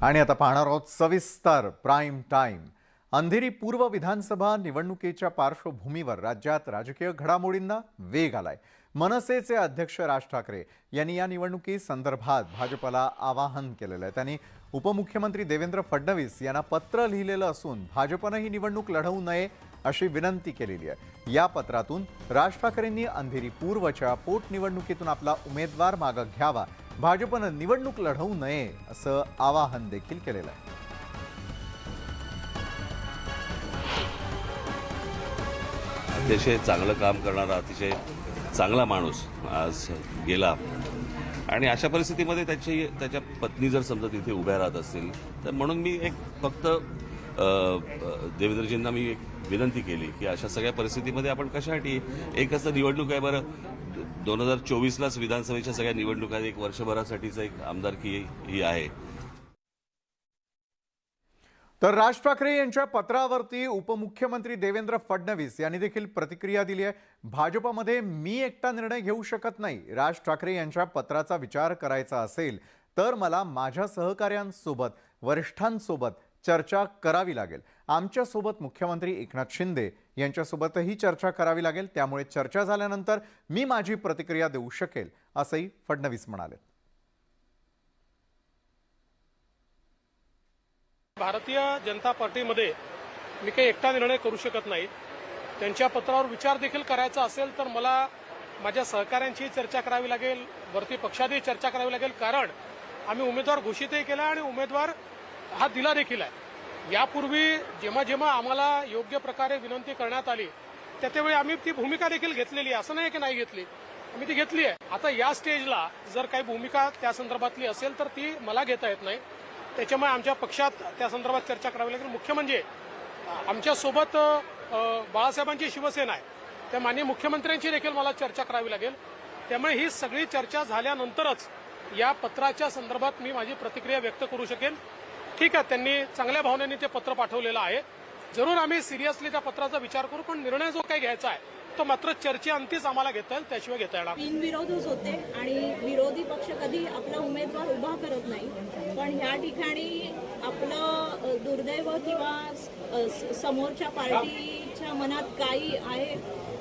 आणि आता पाहणार आहोत सविस्तर प्राईम टाइम। अंधेरी पूर्व विधानसभा निवडणुकीच्या पार्श्वभूमीवर राज्यात राजकीय घडामोडींना वेग आलाय। मनसेचे अध्यक्ष राज ठाकरे यांनी या निवडणुकी संदर्भात भाजपला आवाहन केलेलं आहे। त्यांनी उपमुख्यमंत्री देवेंद्र फडणवीस यांना पत्र लिहिलेलं असून भाजपने ही निवडणूक लढवू नये अशी विनंती केलेली आहे। या पत्रातून राज ठाकरेंनी अंधेरी पूर्वच्या पोटनिवडणुकीतून आपला उमेदवार मागे घ्यावा, भाजपने निवडणूक लढवू नये असं आवाहन देखील केलेलं आहे। अतिशय चांगलं काम करणारा अतिशय चांगला माणूस आज गेला आणि अशा परिस्थितीमध्ये त्याच्या पत्नी जर समजा तिथे उभ्या राहत असतील तर म्हणून मी एक फक्त देवेंद्रजींना मी एक विनंती केली की अशा सगळ्या परिस्थितीमध्ये आपण कशासाठी एक असं निवडणूक आहे बरं 2024लाच विधानसभेच्या सगळ्या निवडणुका एक वर्षभरासाठीचा एक आमदारकी ही आहे। तर राज ठाकरे यांच्या पत्रावरती उपमुख्यमंत्री देवेंद्र फडणवीस यांनी देखील प्रतिक्रिया दिली आहे। भाजपमध्ये मी एकटा निर्णय घेऊ शकत नाही। राज ठाकरे यांच्या पत्राचा विचार करायचा असेल तर मला माझ्या सहकार्यांसोबत वरिष्ठांसोबत चर्चा करावी लागेल। आमच्या सोबत मुख्यमंत्री एकनाथ शिंदे यांच्यासोबतही चर्चा करावी लागेल। त्यामुळे चर्चा झाल्यानंतर मी माझी प्रतिक्रिया देऊ शकेल असंही फडणवीस म्हणाले। भारतीय जनता पार्टीमध्ये मी काही एकटा निर्णय करू शकत नाही। त्यांच्या पत्रावर विचार देखील करायचा असेल तर मला माझ्या सहकाऱ्यांची चर्चा करावी लागेल, वरती पक्षातही चर्चा करावी लागेल, कारण आम्ही उमेदवार घोषितही केला आणि उमेदवार हा दिला देखील आहे। यापूर्वी जेव्हा जेव्हा आम्हाला योग्य प्रकारे विनंती करण्यात आली त्यावेळी आम्ही ती भूमिका देखील घेतलेली आहे, असं नाही की नाही घेतली, आम्ही ती घेतली आहे। आता या स्टेजला जर काही भूमिका त्या संदर्भातली असेल तर ती मला घेता येत नाही। त्याच्यामुळे आमच्या पक्षात त्या संदर्भात चर्चा करावी लागेल। मुख्य म्हणजे आमच्यासोबत बाळासाहेबांची शिवसेना आहे, त्या माननीय मुख्यमंत्र्यांची देखील मला चर्चा करावी लागेल। त्यामुळे ही सगळी चर्चा झाल्यानंतरच या पत्राच्या संदर्भात मी माझी प्रतिक्रिया व्यक्त करू शकेन। ठीक आहे, त्यांनी चांगल्या भावनेने ते पत्र पाठवलेलं आहे, जरूर आम्ही सिरियसली त्या पत्राचा विचार करू, पण निर्णय जो काही घ्यायचा आहे तो मात्र चर्चेअंतीच आम्हाला घेता येईल, त्याशिवाय घेता येणार नाही। बिनविरोधच होते आणि विरोधी पक्ष कधी आपला उमेदवार उभा करत नाही, पण ह्या ठिकाणी आपलं दुर्दैव किंवा समोरच्या पार्टीच्या मनात काही आहे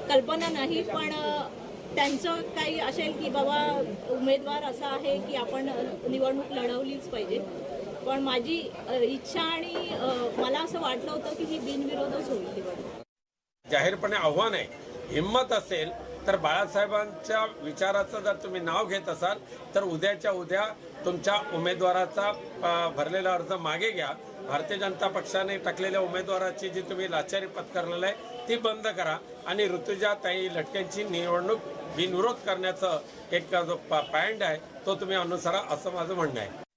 कल्पना नाही, पण त्यांचं काही असेल की बाबा उमेदवार असा आहे की आपण निवडणूक लढवलीच पाहिजे। पण माझी इच्छा आणि मला असं वाटलं होतं की ही बिनविरोधच होईल निवडणूक। जाहीरपणे आव्हान आहे, हिम्मत असेल तर बाळासाहेबांच्या विचाराचं जर तुम्ही नाव घेत असाल तर उद्याच्या उद्या तुमच्या उमेदवाराचा भरलेला अर्ज मागे घ्या। भारतीय जनता पक्षाने टाकलेल्या उमेदवाराची जी तुम्ही लाचारी पत्करलेली आहे ती बंद करा आणि ऋतुजाताई लटकेंची निवडणूक बिनविरोध करण्याचं एक जो पॉइंट आहे तो तुम्ही अनुसरा, असं माझं म्हणणं आहे।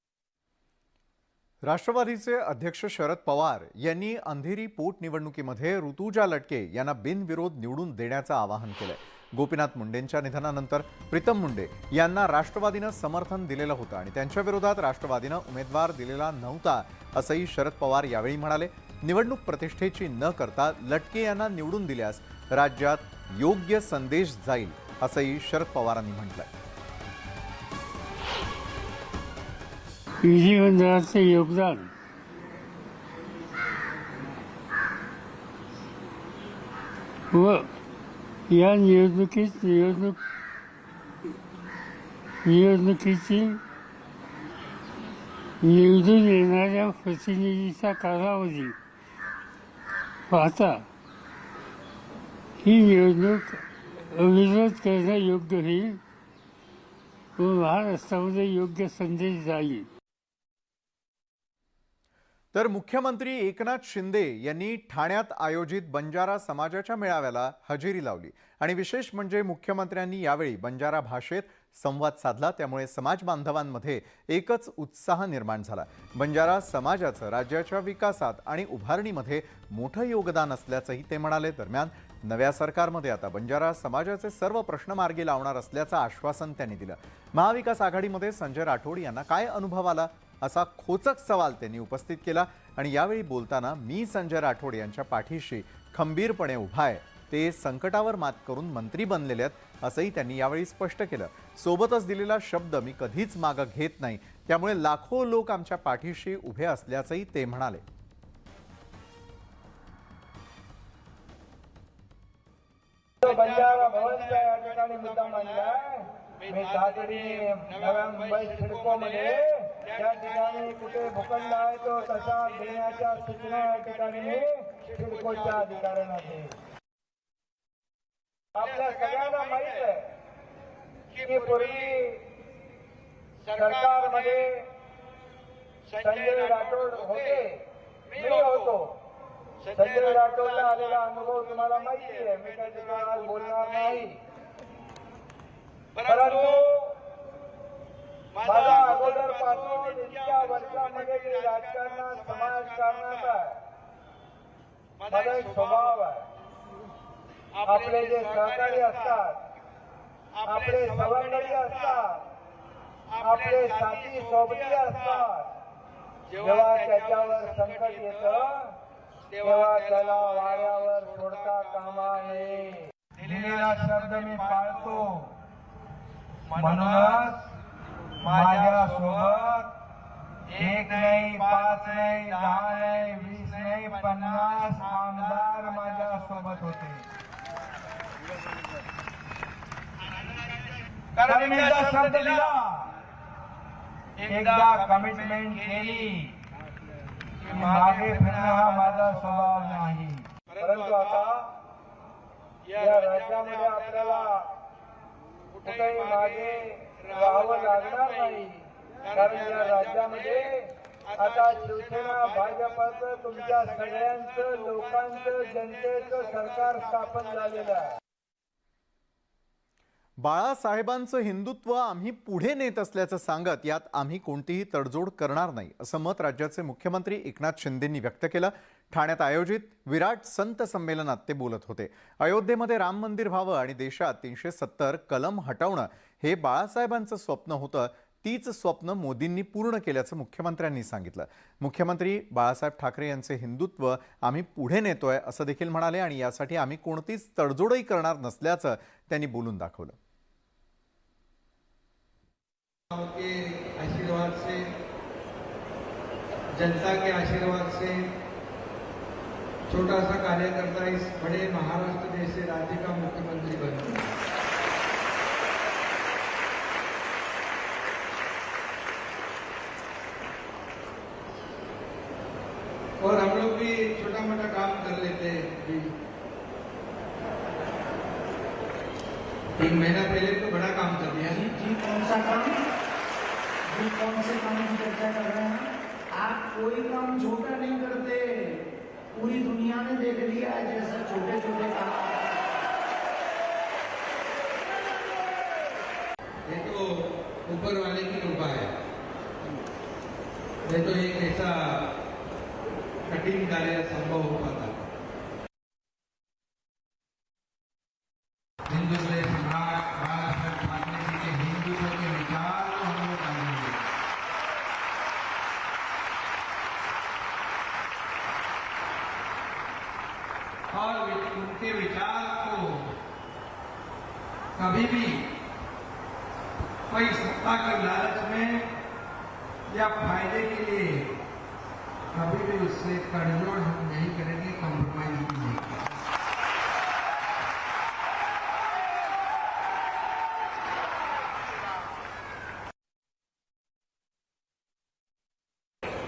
राष्ट्रवादीचे अध्यक्ष शरद पवार यांनी अंधेरी पोटनिवडणुकीमध्ये ऋतुजा लटके यांना बिनविरोध निवडून देण्याचं आवाहन केलंय। गोपीनाथ मुंडेंच्या निधनानंतर प्रीतम मुंडे यांना राष्ट्रवादीनं समर्थन दिलेलं होतं आणि त्यांच्या विरोधात राष्ट्रवादीनं उमेदवार दिलेला नव्हता असंही शरद पवार यावेळी म्हणाले। निवडणूक प्रतिष्ठेची न करता लटके यांना निवडून दिल्यास राज्यात योग्य संदेश जाईल असंही शरद पवारांनी म्हटलंय। विधिमंडळाचे योगदान व या निवडणुकीची निवडून येणाऱ्या प्रतिनिधीचा कालावधी पाहता ही निवडणूक अविरोध करणं योग्य होईल व महाराष्ट्रामध्ये योग्य संदेश जाईल। तर मुख्यमंत्री एकनाथ शिंदे यांनी ठाण्यात आयोजित बंजारा समाजाच्या मेळाव्याला हजेरी लावली आणि विशेष म्हणजे मुख्यमंत्र्यांनी यावेळी बंजारा भाषेत संवाद साधला, त्यामुळे समाज बांधवांमध्ये एकच उत्साह निर्माण झाला। बंजारा समाजाचं राज्याच्या विकासात आणि उभारणीमध्ये मोठं योगदान असल्याचंही ते म्हणाले। दरम्यान नव्या सरकारमध्ये आता बंजारा समाजाचे सर्व प्रश्न मार्गी लावणार असल्याचं आश्वासन त्यांनी दिलं। महाविकास आघाडीमध्ये संजय राठोड यांना काय अनुभव आला असा खोचक सवाल त्यांनी उपस्थित केला आणि यावेळी बोलताना मी संजय राठोड यांच्या पाठीशी खंबीरपणे उभा आहे ते संकटावर मात करून मंत्री बनलेले आहेत असंही त्यांनी यावेळी स्पष्ट केलं. सोबतच दिलेला शब्द मी कधीच मागं घेत नाही, त्यामुळे लाखो लोक आमच्या पाठीशी उभे असल्याचंही ते म्हणाले. बंजारा भवनच्या या ठिकाणी मुद्दा मांडलाय. मी तातडीने नव्या मुंबई सिडकोमध्ये त्या ठिकाणी कुठे भूखंड आहे तो तसा देण्याच्या सूचना या ठिकाणी मी सिडकोच्या अधिकाऱ्यांना देईन. आपल्या सगळ्यांना माहित आहे की पूर्वी सरकारमध्ये संजय राठोड होते, मी होतो. संजय राठोडला आलेला अनुभव तुम्हाला माहिती आहे, मी काही त्याच्यावर आज बोलणार नाही. परंतु माझा अगोदरपासून इतक्या वर्षामध्ये मी राजकारणात समाजकारणात आहे, माझा एक स्वभाव आहे. आपले जे सहकारी असतात, आपले सवंगडी असतात, आपले साथी सोबती असतात, जेव्हा त्याच्यावर संकट येतं तेव्हा त्याला वाऱ्यावर सोडता कामा नये. दिलेला शब्द मी पाळतो, म्हणूनच माझ्या सोबत 1 नाही, 5 नाही, 10 नाही, 20 नाही, 50 आमदार माझ्या सोबत होते. कारण मी एकदा शब्द दिला, एकदा कमिटमेंट केली, मागे फिरणं हा माझा स्वभाव नाही. परंतु आता या राज्यामध्ये आपल्याला कुठेही मागे राहावं लागणार नाही. कारण या राज्यामध्ये आता शिवसेना भाजपचं तुमच्या सगळ्यांचं लोकांचं जनतेचं सरकार स्थापन झालेलं आहे. बाळासाहेबांचं हिंदुत्व आम्ही पुढे नेत असल्याचं सांगत यात आम्ही कोणतीही तडजोड करणार नाही असं मत राज्याचे मुख्यमंत्री एकनाथ शिंदेंनी व्यक्त केलं. ठाण्यात आयोजित विराट संत संमेलनात ते बोलत होते. अयोध्येमध्ये राम मंदिर व्हावं आणि देशात 370 कलम हटवणं हे बाळासाहेबांचं स्वप्न होतं. तीच स्वप्न मोदींनी पूर्ण केल्याचं मुख्यमंत्र्यांनी सांगितलं. मुख्यमंत्री बाळासाहेब ठाकरे यांचे हिंदुत्व आम्ही पुढे नेतोय असं देखील म्हणाले आणि यासाठी आम्ही कोणतीच तडजोडही करणार नसल्याचं त्यांनी बोलून दाखवलं. के आशीर्वाद से, जनता के आशीर्वाद से छोटा सा कार्यकर्ता इस बड़े महाराष्ट्र जैसे राज्य का मुख्यमंत्री बना. और हम लोग भी छोटा मोटा काम कर लेते हैं. 3 महीना पहले तो बड़ा काम कर दिया. जी कौन सा काम, जी कौन से काम की चर्चा कर रहे हैं आप? कोई काम छोटा नहीं करते, पूरी दुनिया ने देख लिया है जैसे छोटे छोटे काम. ये तो ऊपर वाले की कृपा है. ये तो एक ऐसा कठिन कार्य संभव हो पाता. हिंदुत्व सम्राट बाळासाहेब ठाकरे जी के हिंदुत्व के विचार को हम लोग आएंगे. और उनके विचार को कभी भी कोई सत्ता के लालच में या फायदे के लिए कभी भी उससे तड़जोड़ हम नहीं करेंगे, कॉम्प्रोमाइज भी नहीं करेंगे.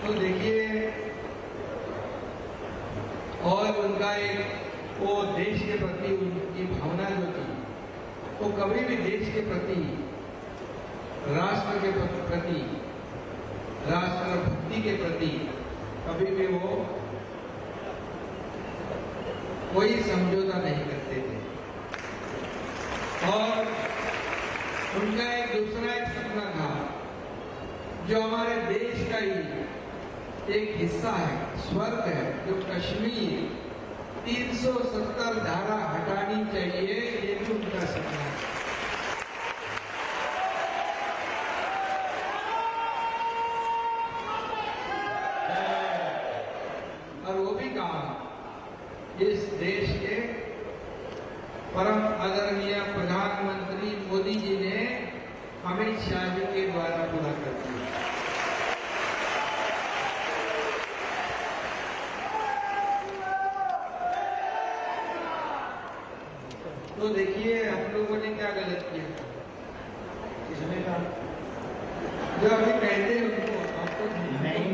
तो देखिए, और उनका एक वो देश के प्रति उनकी भावना जो थी, वो कभी भी देश के प्रति, राष्ट्र के प्रति, राष्ट्र भक्ति के प्रति कभी भी वो कोई समझौता नहीं करते थे. और उनका एक दूसरा एक सपना था जो हमारे देश का ही एक हिस्सा है, स्वर्ग है, जो कश्मीर 370 धारा हटानी चाहिए, ये भी उनका सपना है. और वो भी कहा इस देश के परम आदरणीय प्रधानमंत्री मोदी जी ने अमित शाह जी के द्वारा पूरा कर दिया। तो देखिए हम लोगों ने क्या गलत किया, किसने कहा? जो अभी कहते हैं उनको आपको नहीं,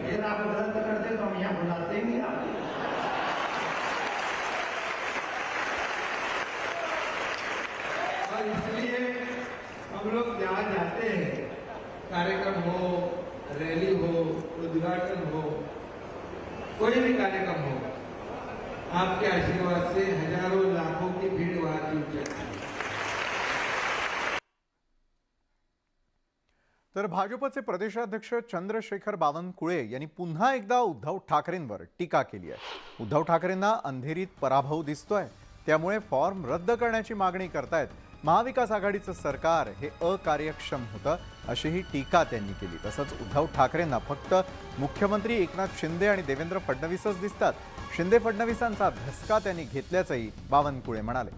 अगर आप गलत करते तो हम यहाँ बुलाते नहीं आप। और इसलिए हम लोग जहाँ जाते हैं, कार्यक्रम हो, रैली हो, उद्घाटन हो, कोई भी कार्यक्रम हो, आपके आशीर्वाद से हजारों लाखों की भीड़ वहां जुट जाती है। तर भाजपचे प्रदेशाध्यक्ष चंद्रशेखर बावनकुळे यांनी पुन्हा एकदा उद्धव ठाकरेंवर टीका केली आहे। उद्धव ठाकरेंना अंधेरीत पराभव दिसतोय, त्यामुळे फॉर्म रद्द करण्याची मागणी करतायत। महाविकास आघाडीचं सरकार हे अकार्यक्षम होतं, अशीही टीका त्यांनी केली। तसंच उद्धव ठाकरेंना फक्त मुख्यमंत्री एकनाथ शिंदे आणि देवेंद्र फडणवीसच दिसतात। शिंदे फडणवीसांचा धसका त्यांनी घेतल्याचंही बावनकुळे म्हणाले।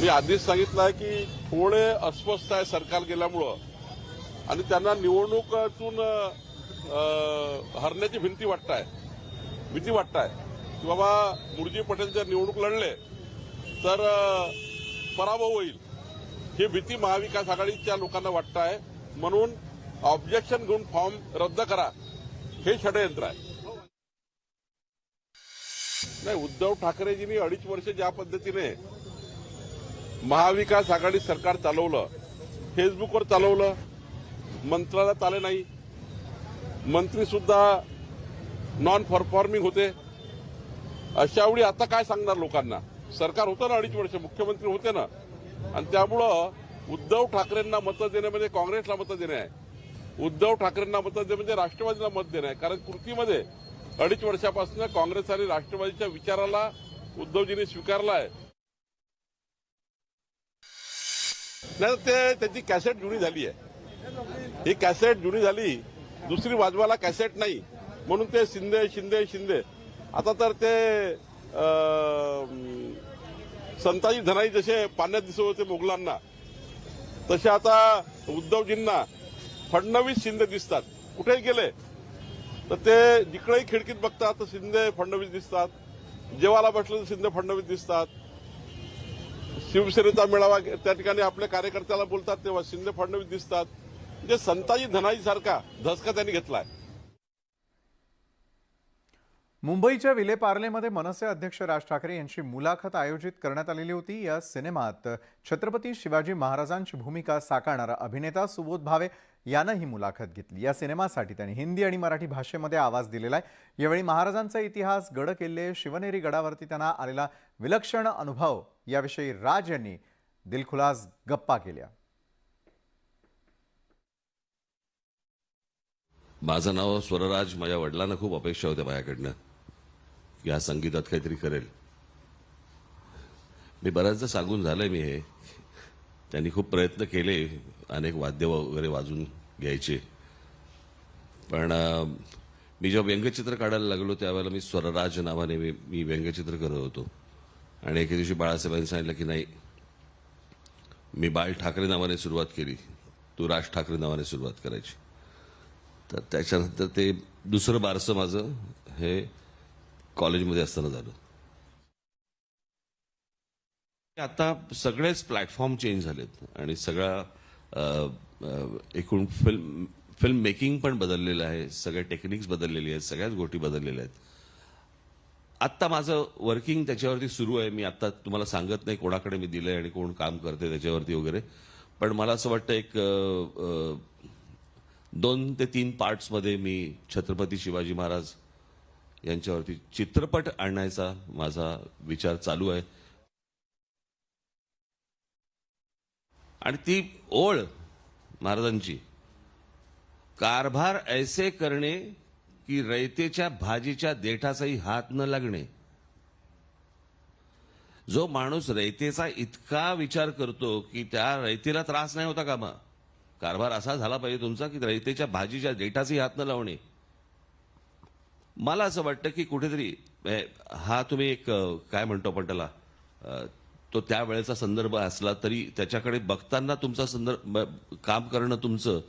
मी आधीच सांगितलं आहे की थोडे अस्वस्थ आहे सरकार गेल्यामुळं आणि त्यांना निवडणुकीतून हरण्याची भीती वाटताय की बाबा मुरजी पटेल जर निवडणूक लढले तर पराभव होईल, ही भीती महाविकास आघाडीच्या लोकांना वाटत आहे। म्हणून ऑब्जेक्शन घेऊन फॉर्म रद्द करा, हे षडयंत्र आहे। नाही, उद्धव ठाकरेजींनी 2.5 वर्ष ज्या पद्धतीने महाविकास आघाडी सरकार चालवलं, फेसबुकवर चालवलं, मंत्रालयात आले नाही, मंत्री सुद्धा नॉन परफॉर्मिंग होते, अशा वेळी आता काय सांगणार लोकांना? सरकार होतं ना 2.5 वर्ष, मुख्यमंत्री होते ना, आणि त्यामुळं उद्धव ठाकरेंना मतं देणे म्हणजे काँग्रेसला मतं देणे आहे, उद्धव ठाकरेंना मतं देणे म्हणजे राष्ट्रवादीला मत देणे आहे। कारण कृतीमध्ये 2.5 वर्षापासून काँग्रेस आणि राष्ट्रवादीच्या विचाराला उद्धवजींनी स्वीकारला आहे। नाही, ते त्याची कॅसेट जुनी झाली आहे, ही कॅसेट जुनी झाली, दुसरी वाजवायला कॅसेट नाही, म्हणून ते शिंदे शिंदे शिंदे। आता तर ते संताजी धनाई जसे पाण्यात दिसत होते मोगलांना, तसे आता उद्धवजींना फडणवीस शिंदे दिसतात। कुठेही गेले तर ते जिकडेही खिडकीत बघतात तर शिंदे फडणवीस दिसतात, जेवायला बसले तर शिंदे फडणवीस दिसतात, शिवसेनेचा मेळावा त्या ठिकाणी आपल्या कार्यकर्त्याला बोलतात तेव्हा शिंदे फडणवीस दिसतात। म्हणजे संताजी धनाई सारखा धसका त्यांनी घेतलाय। मुंबईच्या विलेपार्लेमध्ये मनसे अध्यक्ष राज ठाकरे यांची मुलाखत आयोजित करण्यात आलेली होती। या सिनेमात छत्रपती शिवाजी महाराजांची भूमिका साकारणारा अभिनेता सुबोध भावे यानं ही मुलाखत घेतली। या सिनेमासाठी त्यांनी हिंदी आणि मराठी भाषेमध्ये आवाज दिलेला आहे। यावेळी महाराजांचा इतिहास, गड किल्ले, शिवनेरी गडावरती त्यांना आलेला विलक्षण अनुभव याविषयी राज यांनी दिलखुलास गप्पा केल्या। माझं नाव स्वरराज। माझ्या वडिलांना खूप अपेक्षा होत्या माझ्याकडनं की हा संगीतात काहीतरी करेल। मी बऱ्याचदा सांगून झालंय मी हे, त्यांनी खूप प्रयत्न केले, अनेक वाद्य वगैरे वाजून घ्यायचे, पण मी जेव्हा व्यंगचित्र काढायला लागलो त्यावेळेला मी स्वरराज नावाने मी व्यंगचित्र करत होतो। आणि एके दिवशी बाळासाहेबांनी सांगितलं की नाही, मी बाळ ठाकरे नावाने सुरुवात केली, तू राज ठाकरे नावाने सुरुवात करायची। तर त्याच्यानंतर ते दुसरं बारसं माझं हे कॉलेजमध्ये असताना झालं। आता सगळेच प्लॅटफॉर्म चेंज झालेत आणि सगळा एकूण फिल्म मेकिंग पण बदललेलं आहे, सगळे टेक्निक्स बदललेली आहेत, सगळ्याच गोष्टी बदललेल्या आहेत। आत्ता माझं वर्किंग त्याच्यावरती सुरू आहे। मी आता तुम्हाला सांगत नाही कोणाकडे मी दिलंय आणि कोण काम करते त्याच्यावरती वगैरे, पण मला असं वाटतं एक 2 ते 3 पार्ट्समध्ये मी छत्रपती शिवाजी महाराज यांच्यावरती चित्रपट आणण्याचा माझा विचार चालू आहे। आणि ती ओळ महाराजांची, कारभार ऐसे करणे की रयतेच्या भाजीच्या देठाचाही हात न लागणे। जो माणूस रयतेचा इतका विचार करतो की त्या रयतेला त्रास नाही होता कामा, कारभार असा झाला पाहिजे तुमचा की रयतेच्या भाजीच्या देठाचाही हात न लावणे। मला असं वाटतं की कुठेतरी हा तुम्ही एक काय म्हणतो आपण त्याला तो त्या वेळेचा संदर्भ असला तरी त्याच्याकडे बघताना तुमचा संदर्भ काम करणं तुमचं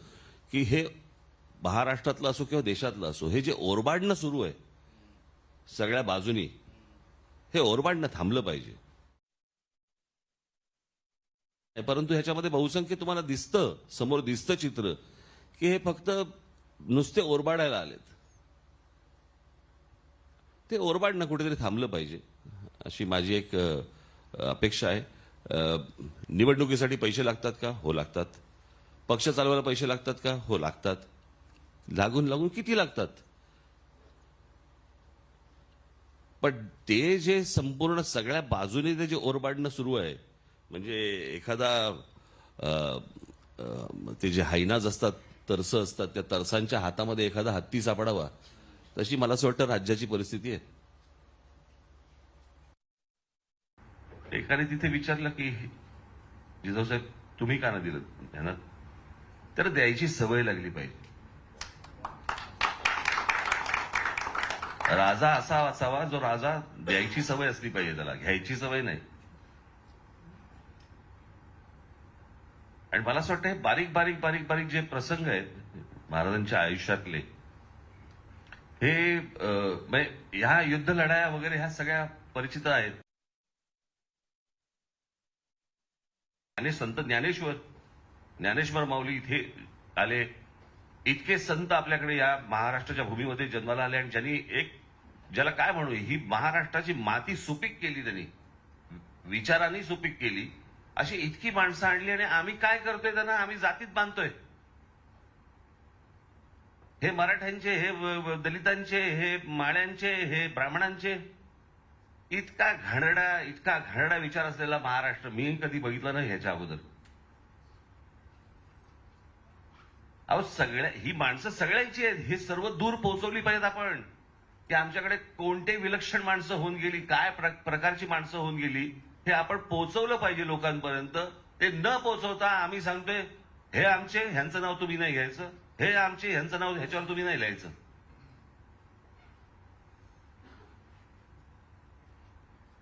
की हे महाराष्ट्रातलं असो किंवा देशातलं असो हे जे ओरबाडणं सुरू आहे सगळ्या बाजूनी हे ओरबाडणं थांबलं पाहिजे. परंतु ह्याच्यामध्ये बहुसंख्य तुम्हाला दिसतं समोर दिसतं चित्र की हे फक्त नुसते ओरबाडायला आलेत. ते ओरबाडणं कुठेतरी थांबलं पाहिजे अशी माझी एक अपेक्षा आहे. निवडणुकीसाठी पैसे लागतात का? हो लागतात. पक्ष चालवायला पैसे लागतात का? हो लागतात. लागून लागून किती लागतात? पण ते जे संपूर्ण सगळ्या बाजूने ते जे ओरबाडणं सुरू आहे म्हणजे एखादा ते जे हायनाज असतात तरसं असतात त्या तरसांच्या हातामध्ये एखादा हत्ती सापडावा तशी मला असं वाटतं राज्याची परिस्थिती आहे. एकाने तिथे विचारलं की जिजाऊ साहेब तुम्ही का नाही दिलं त्यांना तर द्यायची सवय लागली पाहिजे. राजा असा असावा जो राजा द्यायची सवय असली पाहिजे त्याला घ्यायची सवय नाही. आणि मला असं वाटतं हे बारीक बारीक बारीक बारीक जे प्रसंग आहेत महाराजांच्या आयुष्यातले हे ह्या युद्ध लढाया वगैरे ह्या सगळ्या परिचित आहेत. आणि संत ज्ञानेश्वर माऊली इथे आले. इतके संत आपल्याकडे या महाराष्ट्राच्या भूमीमध्ये जन्माला आले आणि ज्यांनी ज्याला काय म्हणू ही महाराष्ट्राची माती सुपीक केली त्यांनी विचारांनी सुपीक केली अशी इतकी माणसं आणली आणि आम्ही काय करतोय त्यांना आम्ही जातीत बांधतोय. हे मराठ्यांचे हे दलितांचे हे माळ्यांचे हे ब्राह्मणांचे इतका घाणेरडा विचार असलेला महाराष्ट्र मी कधी बघितला नाही ह्याच्या अगोदर. अहो ही माणसं सगळ्यांची आहेत. हे सर्व दूर पोहोचवली पाहिजेत आपण की आमच्याकडे कोणते विलक्षण माणसं होऊन गेली काय प्रकारची माणसं होऊन गेली हे आपण पोहोचवलं पाहिजे लोकांपर्यंत. ते न पोहोचवता आम्ही सांगतोय हे आमचे ह्यांचं नाव तुम्ही नाही घ्यायचं हे आमचे ह्यांचं नाव ह्याच्यावर तुम्ही नाही लिहायचं.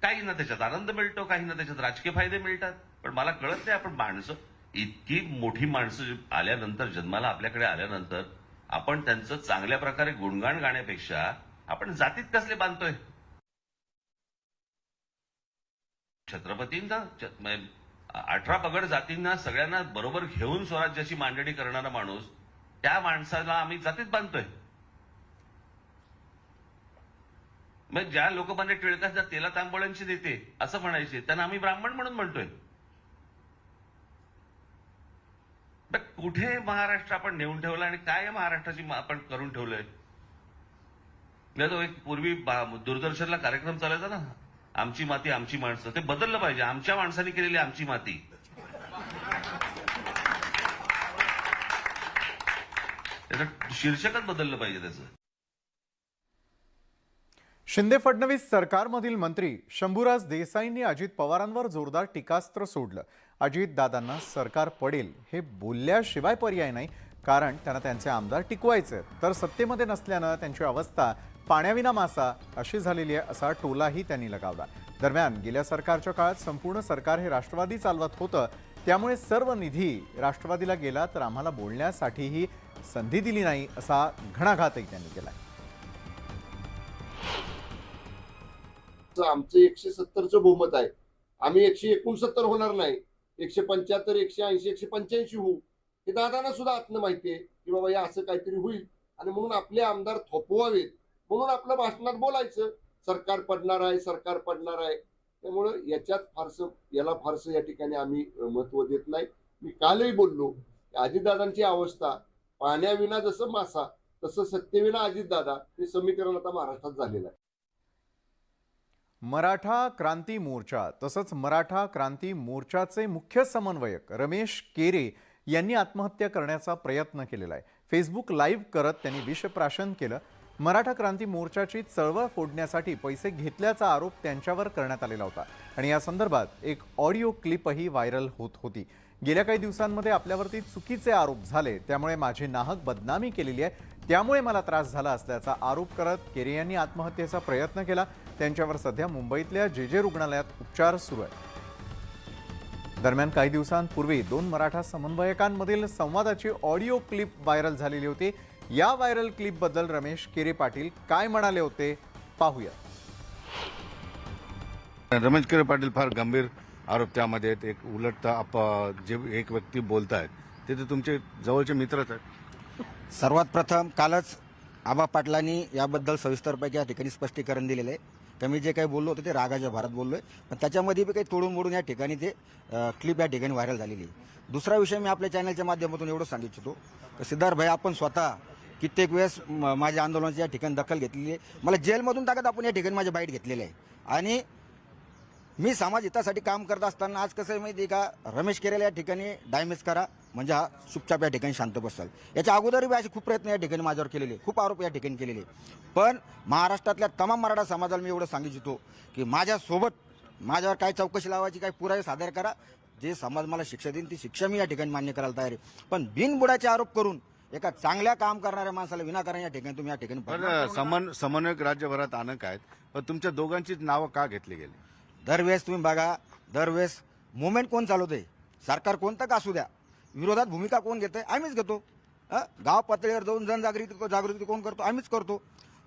काही ना त्याच्यात आनंद मिळतो काही ना त्याच्यात राजकीय फायदे मिळतात. पण मला कळत नाही आपण माणसं इतकी मोठी माणसं आल्यानंतर जन्माला आपल्याकडे आल्यानंतर आपण त्यांचं चांगल्या प्रकारे गुणगान गाण्यापेक्षा आपण जातीत कसले बांधतोय. छत्रपतींना 18 पगड जातींना सगळ्यांना बरोबर घेऊन स्वराज्याची मांडणी करणारा माणूस त्या माणसाला आम्ही जातीत बांधतोय. मग ज्या लोकमान्य टिळकांच्या तेला तांबोळ्यांची देते असं म्हणायचे त्यांना आम्ही ब्राह्मण म्हणून म्हणतोय. कुठे महाराष्ट्र आपण नेऊन ठेवला आणि काय महाराष्ट्राची आपण करून ठेवलंय. तो एक पूर्वी दूरदर्शनला कार्यक्रम चालायचा ना आमची माती आमची माणसं ते बदललं पाहिजे. आमच्या माणसांनी केलेली आमची माती त्याचं शीर्षकच बदललं पाहिजे त्याचं. शिंदे फडणवीस सरकारमधील मंत्री शंभूराज देसाईंनी अजित पवारांवर जोरदार टीकास्त्र सोडलं. अजितदादांना सरकार पडेल हे बोलल्याशिवाय पर्याय नाही कारण त्यांना त्यांचे आमदार टिकवायचे तर सत्तेमध्ये नसल्यानं त्यांची अवस्था पाण्याविना मासा अशी झालेली आहे असा टोलाही त्यांनी लगावला. दरम्यान गेल्या सरकारच्या काळात संपूर्ण सरकार हे राष्ट्रवादी चालवत होतं त्यामुळे सर्व निधी राष्ट्रवादीला गेला तर आम्हाला बोलण्यासाठीही संधी दिली नाही असा घणाघातही त्यांनी केला. आमचं 170चं बहुमत आहे. आम्ही 169 होणार नाही 175 180 185 होऊ हे दादांना सुद्धा आतनं माहितीये की बाबा या असं काहीतरी होईल आणि म्हणून आपले आमदार थोपवावेत म्हणून आपल्या भाषणात बोलायचं सरकार पडणार आहे सरकार पडणार आहे. त्यामुळं याला फारसं या ठिकाणी आम्ही महत्व देत नाही. मी कालही बोललो अजितदादांची अवस्था पाण्याविना जसं मासा तसं सत्तेविना अजितदादा हे समीकरण आता महाराष्ट्रात झालेलं आहे. मराठा क्रांती मोर्चा तसंच मराठा क्रांती मोर्चाचे मुख्य समन्वयक रमेश केरे यांनी आत्महत्या करण्याचा प्रयत्न केलेला आहे. फेसबुक लाईव्ह करत त्यांनी विषप्राशन केलं. मराठा क्रांती मोर्चाची चळवळ फोडण्यासाठी पैसे घेतल्याचा आरोप त्यांच्यावर करण्यात आलेला होता आणि या संदर्भात एक ऑडिओ क्लिपही व्हायरल होत होती. गेल्या काही दिवसांमध्ये आपल्यावरती चुकीचे आरोप झाले त्यामुळे माझी नाहक बदनामी केलेली आहे त्यामुळे मला त्रास झाला असल्याचा आरोप करत केरे यांनी आत्महत्येचा प्रयत्न केला. त्यांच्यावर सध्या मुंबईतल्या जे रुग्णालयात उपचार सुरू आहेत. दरम्यान काही दिवसांपूर्वी 2 मराठा समन्वयकांमधील संवादाची ऑडिओ क्लिप व्हायरल झालेली होती. या व्हायरल क्लिपबद्दल रमेश केरे पाटील काय म्हणाले होते पाहूया. रमेश केरे पाटील फार गंभीर आरोप त्यामध्ये आहेत. एक उलट जे एक व्यक्ती बोलतायत ते तर तुमचे जवळचे मित्रच आहेत. सर्वात प्रथम कालच आबा पाटलांनी याबद्दल सविस्तरपैकी या ठिकाणी स्पष्टीकरण दिलेलं आहे. तर मी जे काही बोललो होतो ते रागाच्या भरात बोललोय, पण त्याच्यामध्ये बी काही तोडून मोडून या ठिकाणी ते क्लिप या ठिकाणी व्हायरल झालेली आहे. दुसरा विषय मी आपल्या चॅनलच्या माध्यमातून एवढं सांगू इच्छितो तर सिद्धार्थ भाई आपण स्वतः कित्येक वेळेस माझ्या आंदोलनाची या ठिकाणी दखल घेतलेली आहे. मला जेलमधून टाकत आपण या ठिकाणी माझे बाईट घेतलेले आहे. आणि मी समाज हितासाठी काम करत असताना आज कसं आहे माहिती आहे का, रमेश केरेला या ठिकाणी डॅमेज करा म्हणजे हा चुपचाप या ठिकाणी शांत बसाल. याच्या अगोदरही बी असे खूप प्रयत्न या ठिकाणी माझ्यावर केलेले, खूप आरोप या ठिकाणी केलेले. पण महाराष्ट्रातल्या तमाम मराठा समाजाला मी एवढं सांगू इच्छितो की माझ्यावर काय चौकशी लावायची, काय पुरावे सादर करा. जे समाज मला शिक्षा देईन ती शिक्षा मी या ठिकाणी मान्य करायला तयार आहे. पण बिनबुडाचे आरोप करून एका चांगल्या काम करणाऱ्या माणसाला विनाकारण या ठिकाणी तुम्ही या ठिकाणी पण समन्वयक राज्यभरात अनेक आहेत, पण तुमच्या दोघांचीच नावं का घेतली गेली? दरवेळेस तुम्ही बघा, दरवेळेस मुवमेंट कोण चालवते, सरकार कोणतं का असू द्या, विरोधात भूमिका कोण घेते, आम्हीच घेतो. गाव पातळीवर जाऊन जागृती कोण करतो, आम्हीच करतो.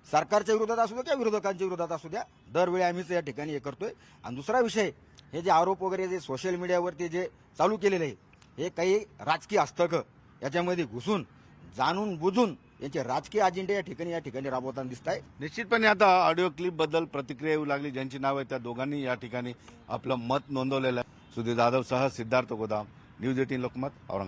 सरकारच्या विरोधात असू द्या किंवा विरोधकांच्या विरोधात असू द्या, दरवेळी आम्हीच या ठिकाणी हे करतोय. आणि दुसरा विषय, हे जे आरोप वगैरे जे सोशल मीडियावरती जे चालू केलेले आहे, हे काही राजकीय हस्तक याच्यामध्ये घुसून जाणून बुजून यांचे राजकीय अजेंडे या ठिकाणी राबवताना दिसत आहे. निश्चितपणे आता ऑडिओ क्लिप बद्दल प्रतिक्रिया येऊ लागली. ज्यांची नाव आहे त्या दोघांनी या ठिकाणी आपलं मत नोंदवलेलं आहे. सुधीर जाधव सह सिद्धार्थ गोदाम, न्यूज 18 लोकमत, औरंगाबाद.